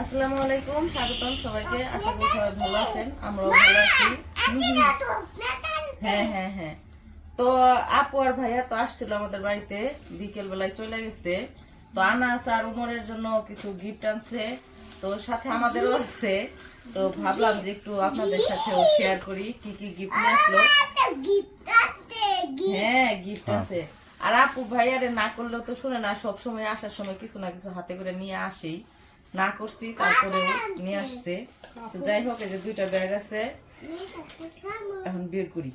আসসালামু আলাইকুম, স্বাগতম সবাইকে। আশা করি সবাই ভালো আছেন, আমরাও ভালো আছি। হ্যাঁ হ্যাঁ হ্যাঁ। তো আপু আর ভাইয়া তো আসছিল আমাদের বাড়িতে, বিকেল বেলায় চলে গেছে। তো আনাস আর উমরের জন্য কিছু গিফট আনছে, তো সাথে আমাদেরও আছে। তো ভাবলাম যে একটু আপনাদের সাথেও শেয়ার করি কি কি গিফট নিয়ে আসলো। হ্যাঁ, গিফট আছে। আর আপু ভাইয়ারে না করলেও তো শুনে না, সবসময় আসার সময় কিছু না কিছু হাতে করে নিয়ে আসেই। না করছি তারপরে নিয়ে আসছে। তো যাই হোক, এই যে দুইটা ব্যাগ আছে, এখন বের করি।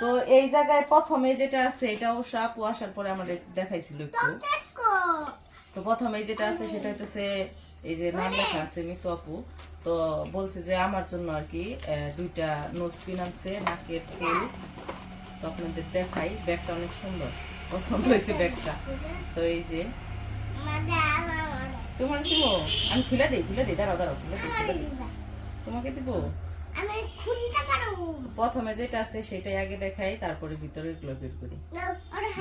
তো এই জায়গায় প্রথমে যেটা আছে এটা অবশ্য আপু আসার পরে আমাদের দেখাইছিল একটু। তো প্রথমে যেটা আছে সেটা হইতেছে এই যে নাম লেখা আছে মিতু আপু। তো বলছে যে আমার জন্য আর কি দুইটা নোজ পিন আনছে, নাকের ফুল। তো আপনাদের দেখাই, ব্যাগটা অনেক সুন্দর, পছন্দ হয়েছে ব্যাগটা। তো এই যে তোমার দিব, আমি খুলে দিই দাঁড়াও খুলে দিই তোমাকে দিব। প্রথমে যেটা আছে সেটাই আগে দেখাই, তারপরে ভিতরে গুলো বের করি।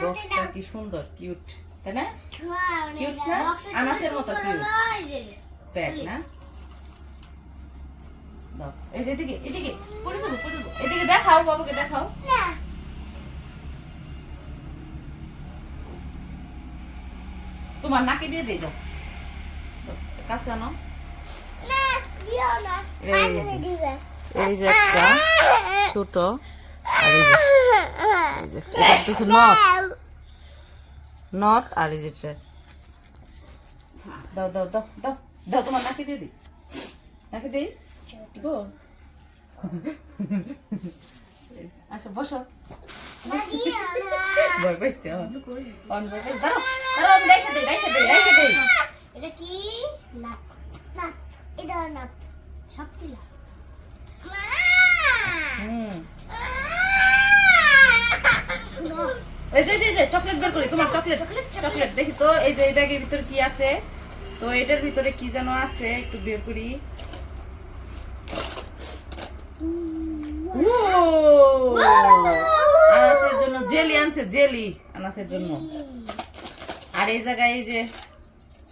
বক্সটা কি সুন্দর, কিউট, তাই না? কিউট না? আনাসের মতো কিউট ব্যাগ না? দাও, এই যে এদিকে পরে দেবো, এদিকে দেখাও, বাবাকে দেখাও। তোমার নাকি দিয়ে দিই, দাও কাছে আনো। এই যে একটা ছোট, আর এই যে নথ, আর এই যে দাও দাও দাও দাও দাও, তোমার নাকি দিয়ে দিই, নাকি দিই গো। আচ্ছা বসো, ভয় পাইছে আমার, দাঁড়াও দাঁড়াও, আমি রেখে দিই। এটা কি লাভ? এটা লাভ, শক্তি লাভ। এই যে চকলেট বের করি, তোমার চকলেট দেখি তো। এই যে এই ব্যাগের ভিতরে কি আছে, তো এটার ভিতরে কি যেন আছে, একটু বের করি। আনাসের জন্য জেলি আনছে, জেলি আনাসের জন্য। আর এই জায়গায় এই যে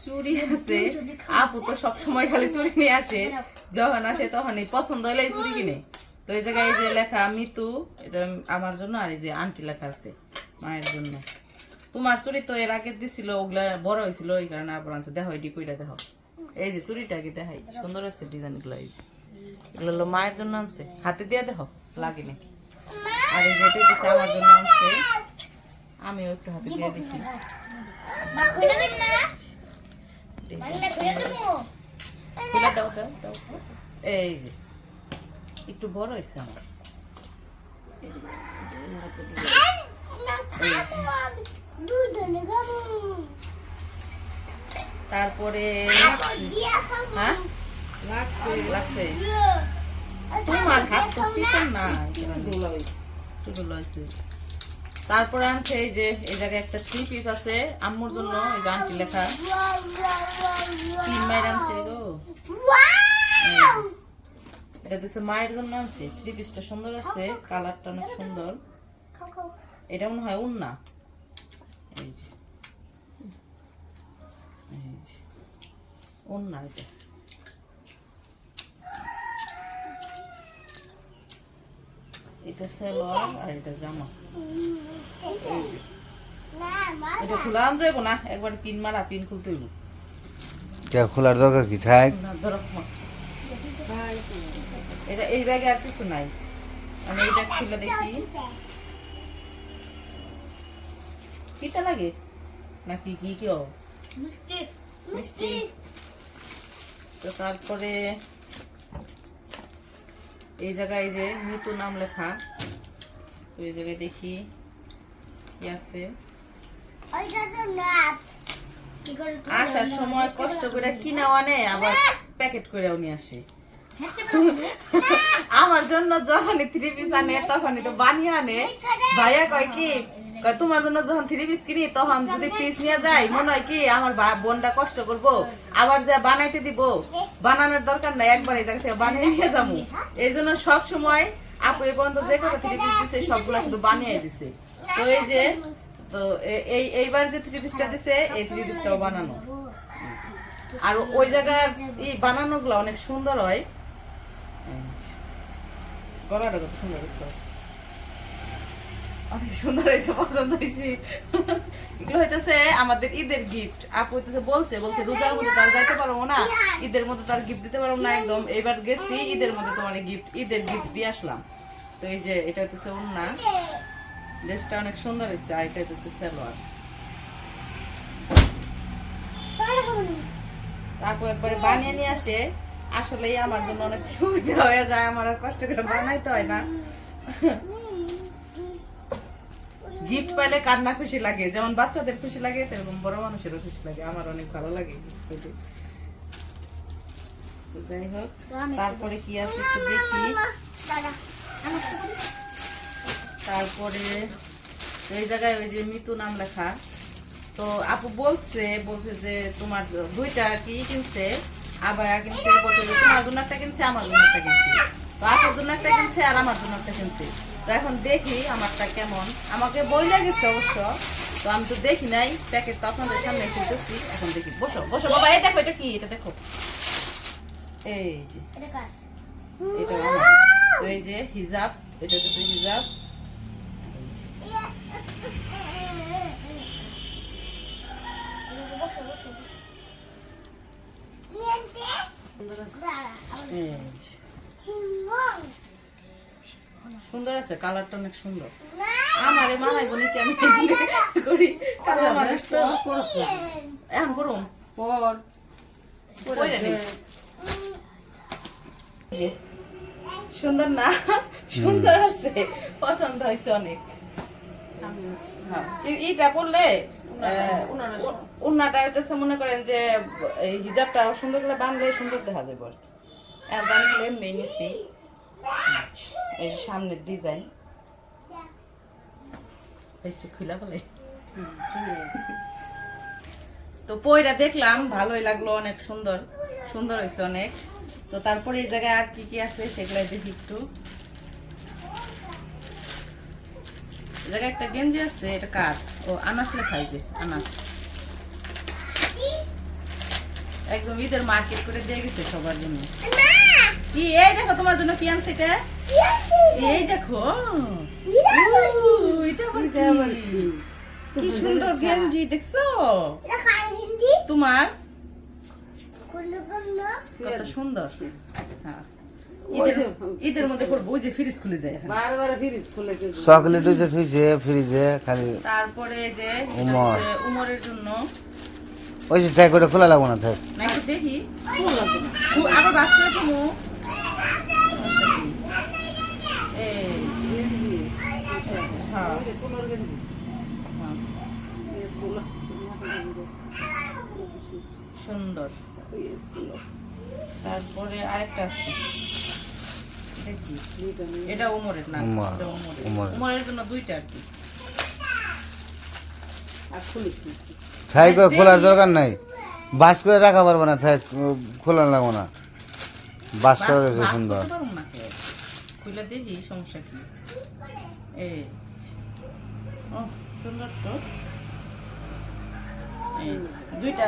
চুড়ি আছে। আপু তো সবসময় খালি চুড়ি নিয়ে আসে, যখন আসে তখনই পছন্দ হলে চুড়ি কিনে। তো এই জায়গায় এই যে লেখা মিতু, এটা আমার জন্য। আর এই যে আন্টি লেখা আছে মায়ের জন্য। তোমার চুড়ি তো এর আগে দিছিল, ওগুলা বড় হয়েছিল, এই কারণে আবার আনছে। দেখো এটি কইটা দেখো, এই যে চুড়িটা আগে দেখাই, সুন্দর আছে ডিজাইন গুলো। এই যে এগুলো হলো মায়ের জন্য আনছে, হাতে দিয়ে দেখো লাগে নাকি। আর এই যে এটা হচ্ছে আমার জন্য আনছে, আমিও একটু হাতে দিয়ে দেখি। এই যে একটু বড় হয়েছে আমার। তারপরে হ্যাঁ লাগছে, তোমার হাত তো চিকন না, তারপরে আনছে এই যে এই জায়গায় একটা 3 পিস আছে আম্মুর জন্য, এই যে আন্টি লেখা পিন মায়ের আনছে গো। এটা দিচ্ছে মায়ের জন্য আনছে। 3 পিসটা সুন্দর আছে, কালারটা অনেক সুন্দর। এটা মনে হয় উন্না। এই যে উন্না, এটা সালোয়ার আর এটা জামা। এই যে এটা খোলা আন যাইব না, একবার পিন মারা, পিন খুলতে হইব। কে খোলার দরকার কি থাক? এটা এই ব্যাগে আর কিছু নাই। আমি এটা খুলে দেখি কিটা লাগে নাকি কি কি মিষ্টি। তো তারপরে এই জায়গায় যে মিতু নাম লেখা, তো এই জায়গায় দেখি কি আছে। আসার সময় কষ্ট করে কিনে আনে, আবার প্যাকেট করেও নিয়ে আসে। আমার জন্য যখনই 3 পিস আনে তখনই তো বানিয়ে আনে। ভাইয়া কয় কি, তোমার জন্য যখন 3 পিস কিনি তখন যদি পিস নিয়ে যাই মনে হয় কি আমার বোনটা কষ্ট করব, আবার যা বানাইতে দিব, বানানোর দরকার নাই, একবার এই জায়গা থেকে বানিয়ে নিয়ে যাবো। এই জন্য সব সময় আপু এ পর্যন্ত যে কটা 3 পিস দিছে সবগুলা শুধু বানিয়ে দিছে। তো এই যে তো এইবার যে 3 পিসটা দিছে এই 3 পিসটাও বানানো। আর ওই জায়গার এই বানানোগুলো অনেক সুন্দর হয়। গলাটা কত সুন্দর হয়েছে, অনেক সুন্দর হয়েছে, পছন্দ হয়েছে। এগুলো হইতেছে আমাদের ঈদের গিফট। আপু হইতেছে বলছে রোজার মধ্যে তার যাইতে পারবো না, ঈদের মধ্যে তার গিফট দিতে পারবো না একদম, এবার গেছি ঈদের মধ্যে তোমার ঈদের গিফট দিয়ে আসলাম। তো এই যে এটা হইতেছে ওন্না, ড্রেসটা অনেক সুন্দর হয়েছে। আর এটা হইতেছে সালোয়ার। আপু একবারে বানিয়ে নিয়ে আসে, আসলেই আমার জন্য অনেক সুবিধা হয়ে যায়, আমার আর কষ্ট করে বানাইতে হয় না। গিফট পাইলে কার না খুশি লাগে, যেমন বাচ্চাদের খুশি লাগে তেরকম বড় মানুষেরও খুশি লাগে। আমার অনেক ভালো লাগে গিফট পেতে। তো যাই হোক, তারপরে কি আছে একটু দেখি। তারপরে এই জায়গায় ওই যে মিতু নাম লেখা। তো আপু বলছে যে তোমার দুইটা কি কিনছে, আবায়া কিনছে, বলছে যে তোমার জন্য একটা কিনছে, আমার জন্য একটা কিনছে। তো আপুর জন্য একটা কিনছে আর আমার জন্য একটা কিনছে। তো এখন দেখি আমারটা কেমন, আমাকে বই লাগেছে অবশ্য, তো আমি তো দেখি নাই, প্যাকেট তো আপনাদের সামনে খুলতেছি। এখন দেখি, বসো বসো বাবা, এই দেখো এটা কি, এটা দেখো, এই যে এটা আমার। তো এই যে হিজাব, এটা হচ্ছে হিজাব। সুন্দর আছে, কালারটা অনেক সুন্দর। আমারে মানাই বলি কি আমি করি কালার মানুষ তো এখন করুন পর সুন্দর না, সুন্দর আছে, পছন্দ হয়েছে অনেক। এইটা পড়লে উন্নাটা হইতেছে মনে করেন যে এই হিজাবটা সুন্দর করে বানলে সুন্দর দেখা যাবে আর কি। বানলে এমনি নিছি, এই সামনের ডিজাইন হয়েছে খুলা ফেলে। তো পয়রা দেখলাম, ভালোই লাগলো, অনেক সুন্দর সুন্দর হয়েছে অনেক। তো তারপরে এই জায়গায় আর কি কি আছে সেগুলো দেখি একটু। জায়গায় একটা গেঞ্জি আছে, এটা কার, ও আনাস লেখা, যে আনাস একদম ঈদের মার্কেট করে দিয়ে গেছে সবার জন্য। কি এই দেখো তোমার জন্য কি আনছে এটা, এই দেখো এটা আবার কি সুন্দর গেঞ্জি, দেখছো তোমার কত সুন্দর। হ্যাঁ ঈদের মধ্যে করবো, ওই যে ফ্রিজ খুলে যায়, বারবার ফ্রিজ খুলে চকলেট হচ্ছে থুইছে ফ্রিজে খালি। তারপরে যে উমরের জন্য ওই যে তাই করে খোলা লাগবো না, থাক না একটু দেখি আবার বাচ্চা তুমি সুন্দর। তারপরে আরেকটা আছে, এটা উমরের না, উমরের জন্য দুইটা আর কি। ছাই করে খোলার দরকার নাই, বাস করে রাখা পারবো না, ছাই খোলা লাগবো না, বাস করে রয়েছে সুন্দর। খুলে দেখি সমস্যা কি, এই সুন্দর তো দুইটা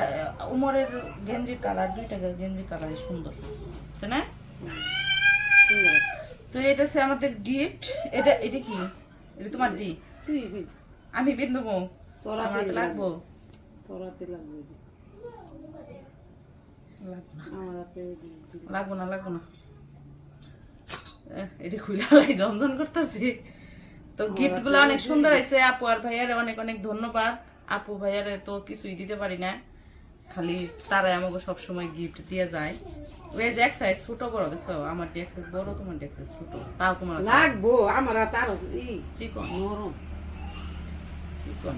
উমরের গেঞ্জির কালার, দুইটা গেঞ্জির কালারই সুন্দর, তাই না? তো এটা হচ্ছে আমাদের গিফট। এটা এটা কি, এটা তোমার ডি, আমি বিন্দুবো, আমার লাগবো, লাগবো না এটা খুলে ঝনঝন করতেছি। তো গিফট গুলো অনেক সুন্দর হয়েছে। আপু আর ভাইয়ারে অনেক অনেক ধন্যবাদ। আপু ভাইয়ারে তো কিছুই দিতে পারি না, খালি তারাই আমাকে সবসময় গিফট দিয়ে যায়। ওই যে এক সাইজ ছোট বড় দেখছো, আমার এক সাইজ বড়, তোমার এক সাইজ ছোট, তাও তোমার লাগবো, আমার তার চিকন নরম চিকন।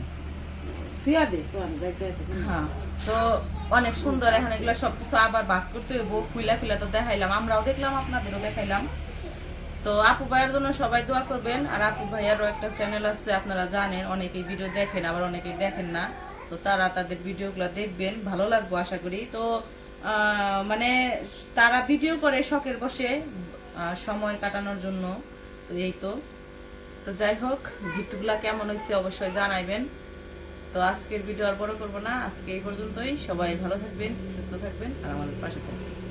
হ্যাঁ, তো অনেক সুন্দর। এখন এগুলো সবকিছু আবার বাস করতে হইব, খুইলা তো দেখাইলাম, আমরাও দেখলাম, আপনাদেরও দেখাইলাম। তো আপু ভাইয়ের জন্য সবাই দোয়া করবেন। আর আপু ভাইয়ারও একটা চ্যানেল আছে, আপনারা জানেন, অনেকেই ভিডিও দেখেন, আবার অনেকেই দেখেন না। তো তারা তাদের ভিডিওগুলো দেখবেন, ভালো লাগবে আশা করি। তো মানে তারা ভিডিও করে শখের বসে, সময় কাটানোর জন্য। তো এই তো যাই হোক, গিফটগুলা কেমন হয়েছে অবশ্যই জানাইবেন। তো আজকের ভিডিও আর বড় করবো না, আজকে এই পর্যন্তই। সবাই ভালো থাকবেন, সুস্থ থাকবেন আর আমাদের পাশে থাকবেন।